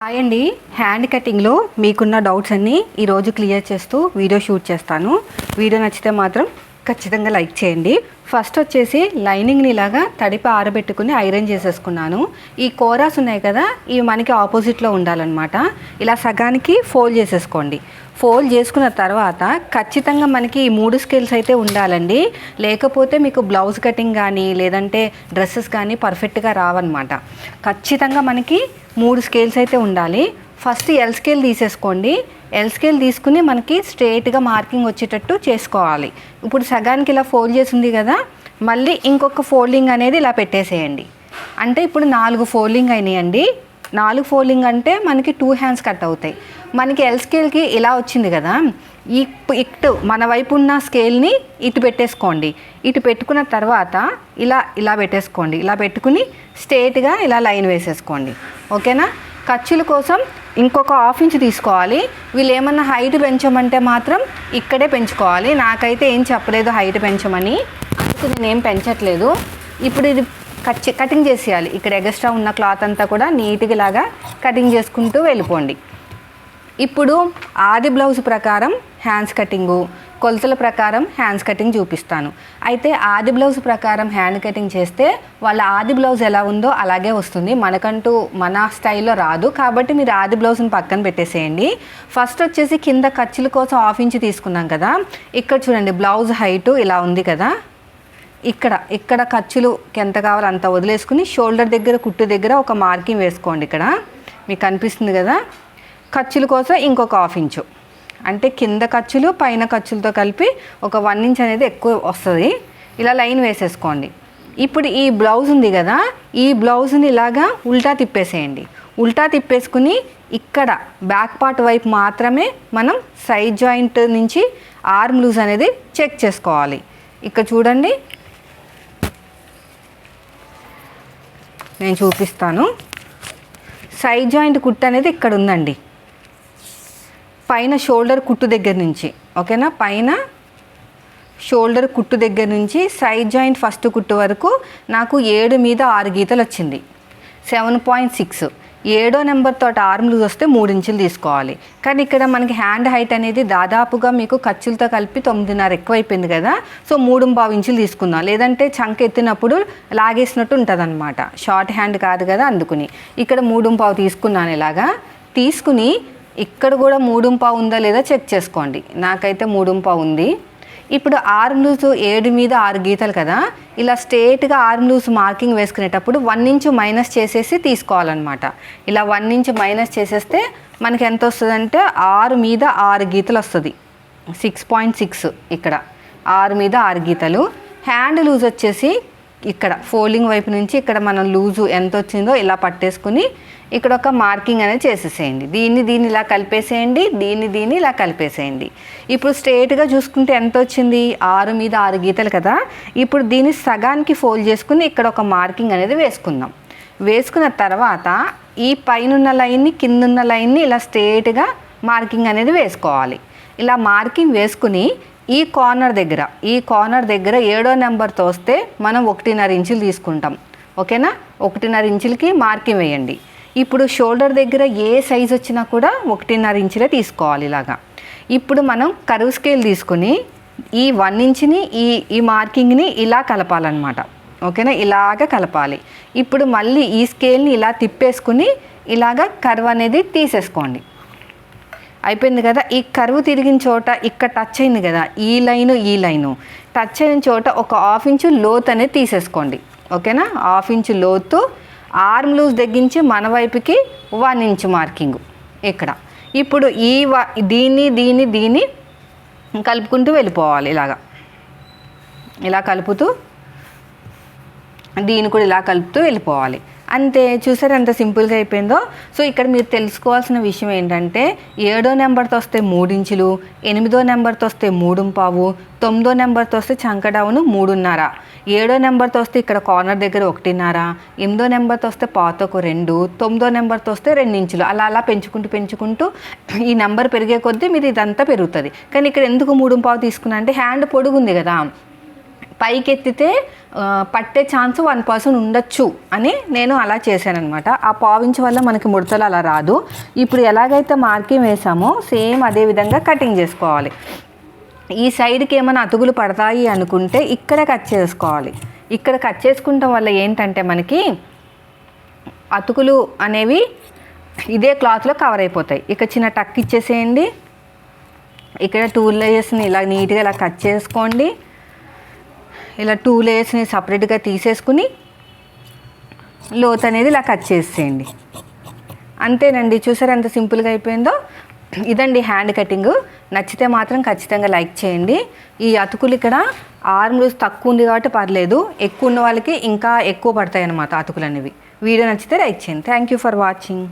Hi అండి. Hand కటింగ్లో మీకున్న doubts అన్నీ ఈరోజు క్లియర్ చేస్తూ వీడియో షూట్ చేస్తాను. వీడియో నచ్చితే మాత్రం ఖచ్చితంగా లైక్ చేయండి. ఫస్ట్ వచ్చేసి లైనింగ్ని ఇలాగా తడిపి ఆరబెట్టుకుని ఐరన్ చేసేసుకున్నాను. ఈ కోరాస్ ఉన్నాయి కదా, ఇవి మనకి ఆపోజిట్లో ఉండాలన్నమాట. ఇలా సగానికి ఫోల్డ్ చేసేసుకోండి. ఫోల్డ్ చేసుకున్న తర్వాత ఖచ్చితంగా మనకి ఈ 3 స్కేల్స్ అయితే ఉండాలండి. లేకపోతే మీకు బ్లౌజ్ కటింగ్ కానీ లేదంటే డ్రెస్సెస్ కానీ పర్ఫెక్ట్గా రావన్నమాట. ఖచ్చితంగా మనకి 3 స్కేల్స్ అయితే ఉండాలి. ఫస్ట్ ఎల్ స్కేల్ తీసేసుకోండి. ఎల్ స్కేల్ తీసుకుని మనకి స్ట్రేట్గా మార్కింగ్ వచ్చేటట్టు చేసుకోవాలి. ఇప్పుడు సగానికి ఇలా ఫోల్డ్ చేసింది కదా, మళ్ళీ ఇంకొక ఫోల్డింగ్ అనేది ఇలా పెట్టేసేయండి. అంటే ఇప్పుడు 4 ఫోల్డింగ్ అయినాయండి. 4 ఫోల్డింగ్ అంటే మనకి 2 హ్యాండ్స్ కట్ అవుతాయి. మనకి ఎల్ స్కేల్కి ఇలా వచ్చింది కదా, ఇటు మన వైపు ఉన్న స్కేల్ని ఇటు పెట్టేసుకోండి. ఇటు పెట్టుకున్న తర్వాత ఇలా పెట్టేసుకోండి. ఇలా పెట్టుకుని స్ట్రేట్గా ఇలా లైన్ వేసేసుకోండి. ఓకేనా? ఖర్చుల కోసం ఇంకొక 1/2 ఇంచ్ తీసుకోవాలి. వీళ్ళు ఏమన్నా హైట్ పెంచమంటే మాత్రం ఇక్కడే పెంచుకోవాలి. నాకైతే ఏం చెప్పలేదు హైట్ పెంచమని, అందుకు నేనేం పెంచట్లేదు. ఇప్పుడు ఇది కటింగ్ చేసేయాలి. ఇక్కడ ఎక్స్ట్రా ఉన్న క్లాత్ అంతా కూడా నీట్గా ఇలాగా కటింగ్ చేసుకుంటూ వెళ్ళిపోండి. ఇప్పుడు ఆది బ్లౌజ్ ప్రకారం హ్యాండ్స్ కటింగు, కొలతల ప్రకారం హ్యాండ్స్ కటింగ్ చూపిస్తాను. అయితే ఆది బ్లౌజ్ ప్రకారం హ్యాండ్ కటింగ్ చేస్తే వాళ్ళ ఆది బ్లౌజ్ ఎలా ఉందో అలాగే వస్తుంది. మనకంటూ మన స్టైల్లో రాదు. కాబట్టి మీరు ఆది బ్లౌజ్ని పక్కన పెట్టేసేయండి. ఫస్ట్ వచ్చేసి కింద ఖర్చుల కోసం 1/2 ఇంచ్ తీసుకున్నాం కదా, ఇక్కడ చూడండి బ్లౌజ్ హైటు ఇలా ఉంది కదా, ఇక్కడ ఖర్చులు ఎంత కావాలో అంత వదిలేసుకుని షోల్డర్ దగ్గర కుట్టు దగ్గర ఒక మార్కింగ్ వేసుకోండి. ఇక్కడ మీకు కనిపిస్తుంది కదా, ఖర్చుల కోసం ఇంకొక 1/2 ఇంచు, అంటే కింద ఖర్చులు పైన ఖర్చులతో కలిపి ఒక 1 ఇంచ్ అనేది ఎక్కువ వస్తుంది. ఇలా లైన్ వేసేసుకోండి. ఇప్పుడు ఈ బ్లౌజ్ ఉంది కదా, ఈ బ్లౌజ్ని ఇలాగా ఉల్టా తిప్పేసేయండి. ఉల్టా తిప్పేసుకుని ఇక్కడ బ్యాక్ పార్ట్ వైపు మాత్రమే మనం సైడ్ జాయింట్ నుంచి ఆర్మ్ లూజ్ అనేది చెక్ చేసుకోవాలి. ఇక్కడ చూడండి, నేను చూపిస్తాను. సైడ్ జాయింట్ కుట్టు అనేది ఇక్కడ ఉందండి, పైన షోల్డర్ కుట్టు దగ్గర నుంచి. ఓకేనా? పైన షోల్డర్ కుట్టు దగ్గర నుంచి సైడ్ జాయింట్ ఫస్ట్ కుట్టు వరకు నాకు 7 మీద 6 గీతలు వచ్చింది. 7.6 7వ నెంబర్తో ఆర్మ్ లూజ్ వస్తే 3 ఇంచులు తీసుకోవాలి. కానీ ఇక్కడ మనకి హ్యాండ్ హైట్ అనేది దాదాపుగా మీకు ఖర్చులతో కలిపి 9.5 ఎక్కువైపోయింది కదా, సో 3.25 ఇంచులు తీసుకుందాం. లేదంటే చంక ఎత్తినప్పుడు లాగేసినట్టు ఉంటుంది అనమాట. షార్ట్ హ్యాండ్ కాదు కదా, అందుకుని ఇక్కడ 3.25 తీసుకున్నాను. ఇలాగా తీసుకుని ఇక్కడ కూడా 3.25 ఉందా లేదా చెక్ చేసుకోండి. నాకైతే 3.25 ఉంది. ఇప్పుడు ఆర్మ్ లూజ్ 7 మీద 6 గీతలు కదా, ఇలా స్ట్రేట్గా ఆర్మ్ లూజ్ మార్కింగ్ వేసుకునేటప్పుడు 1 ఇంచు మైనస్ చేసేసి తీసుకోవాలన్నమాట. ఇలా 1 ఇంచు మైనస్ చేసేస్తే మనకి ఎంత వస్తుందంటే 6 మీద 6 గీతలు వస్తుంది. 6.6 ఇక్కడ 6 మీద 6 గీతలు. హ్యాండ్ లూజ్ వచ్చేసి ఇక్కడ ఫోల్డింగ్ వైపు నుంచి ఇక్కడ మనం లూజు ఎంత వచ్చిందో ఇలా పట్టేసుకుని ఇక్కడ ఒక మార్కింగ్ అనేది చేసేసేయండి. దీన్ని ఇలా కలిపేసేయండి, దీన్ని ఇలా కలిపేసేయండి. ఇప్పుడు స్ట్రేట్గా చూసుకుంటే ఎంత వచ్చింది? 6 మీద 6 గీతలు కదా. ఇప్పుడు దీన్ని సగానికి ఫోల్డ్ చేసుకుని ఇక్కడ ఒక మార్కింగ్ అనేది వేసుకుందాం. వేసుకున్న తర్వాత ఈ పైనున్న లైన్ని కిందున్న లైన్ని ఇలా స్ట్రేట్గా మార్కింగ్ అనేది వేసుకోవాలి. ఇలా మార్కింగ్ వేసుకుని ఈ కార్నర్ దగ్గర 7వ నెంబర్తో వస్తే మనం 1.5 ఇంచులు తీసుకుంటాం. ఓకేనా? 1.5 ఇంచులకి మార్కింగ్ వేయండి. ఇప్పుడు షోల్డర్ దగ్గర ఏ సైజ్ వచ్చినా కూడా 1.5 ఇంచులే తీసుకోవాలి. ఇలాగా ఇప్పుడు మనం కర్వ్ స్కేల్ తీసుకుని ఈ 1 ఇంచుని ఈ మార్కింగ్ని ఇలా కలపాలన్నమాట. ఓకేనా? ఇలాగ కలపాలి. ఇప్పుడు మళ్ళీ ఈ స్కేల్ని ఇలా తిప్పేసుకుని ఇలాగ కర్వ్ అనేది తీసేసుకోండి. అయిపోయింది కదా. ఈ కర్వ్ తిరిగిన చోట ఇక్కడ టచ్ అయింది కదా, ఈ లైను టచ్ అయిన చోట ఒక 1/2 ఇంచు లోతు అనేది తీసేసుకోండి. ఓకేనా? 1/2 ఇంచు లోతు ఆర్మ్ లూజ్ తగ్గించి మన వైపుకి 1 ఇంచు మార్కింగ్ ఇక్కడ. ఇప్పుడు దీన్ని కలుపుకుంటూ వెళ్ళిపోవాలి. ఇలా కలుపుతూ దీన్ని కూడా ఇలా కలుపుతూ వెళ్ళిపోవాలి. అంతే. చూసారు ఎంత సింపుల్గా అయిపోయిందో. సో ఇక్కడ మీరు తెలుసుకోవాల్సిన విషయం ఏంటంటే 7వ నెంబర్తో వస్తే 3 ఇంచులు, 8వ నెంబర్తో వస్తే 3.25, 9వ నెంబర్తో వస్తే చంక డౌన్ 3.5, 7వ నెంబర్తో వస్తే ఇక్కడ కార్నర్ దగ్గర 1.5, 8వ నెంబర్తో వస్తే పాతకు 2, 9వ నెంబర్తో వస్తే 2 ఇంచులు. అలా పెంచుకుంటూ ఈ నెంబర్ పెరిగే కొద్దీ మీరు ఇదంతా పెరుగుతుంది. కానీ ఇక్కడ ఎందుకు 3.25 తీసుకున్నా అంటే హ్యాండ్ పొడుగుంది కదా, పైకి ఎత్తితే పట్టే ఛాన్స్ 1% ఉండొచ్చు అని నేను అలా చేశాను అనమాట. ఆ పావించ్ వల్ల మనకి ముడతలు అలా రాదు. ఇప్పుడు ఎలాగైతే మార్కింగ్ వేసామో సేమ్ అదే విధంగా కటింగ్ చేసుకోవాలి. ఈ సైడ్కి ఏమైనా అతుకులు పడతాయి అనుకుంటే ఇక్కడ కట్ చేసుకోవాలి. ఇక్కడ కట్ చేసుకుంటాం వల్ల ఏంటంటే మనకి అతుకులు అనేవి ఇదే క్లాత్లో కవర్ అయిపోతాయి. ఇక చిన్న టక్ ఇచ్చేసేయండి. ఇక్కడ 2 లేయర్స్ని ఇలా నీట్గా ఇలా కట్ చేసుకోండి. ఇలా 2 లేయర్స్ని సపరేట్గా తీసేసుకుని లోత్ అనేది ఇలా కట్ చేసేయండి. అంతేనండి, చూసారా ఎంత సింపుల్గా అయిపోయిందో. ఇదండి హ్యాండ్ కటింగ్. నచ్చితే మాత్రం ఖచ్చితంగా లైక్ చేయండి. ఈ అతుకులు ఇక్కడ ఆర్మ్ లూజ్ తక్కువ ఉంది కాబట్టి పర్లేదు, ఎక్కువ ఉన్న వాళ్ళకి ఇంకా ఎక్కువ పడతాయి అన్నమాట అతుకులు అనేవి. వీడియో నచ్చితే లైక్ చేయండి. Thank you for watching.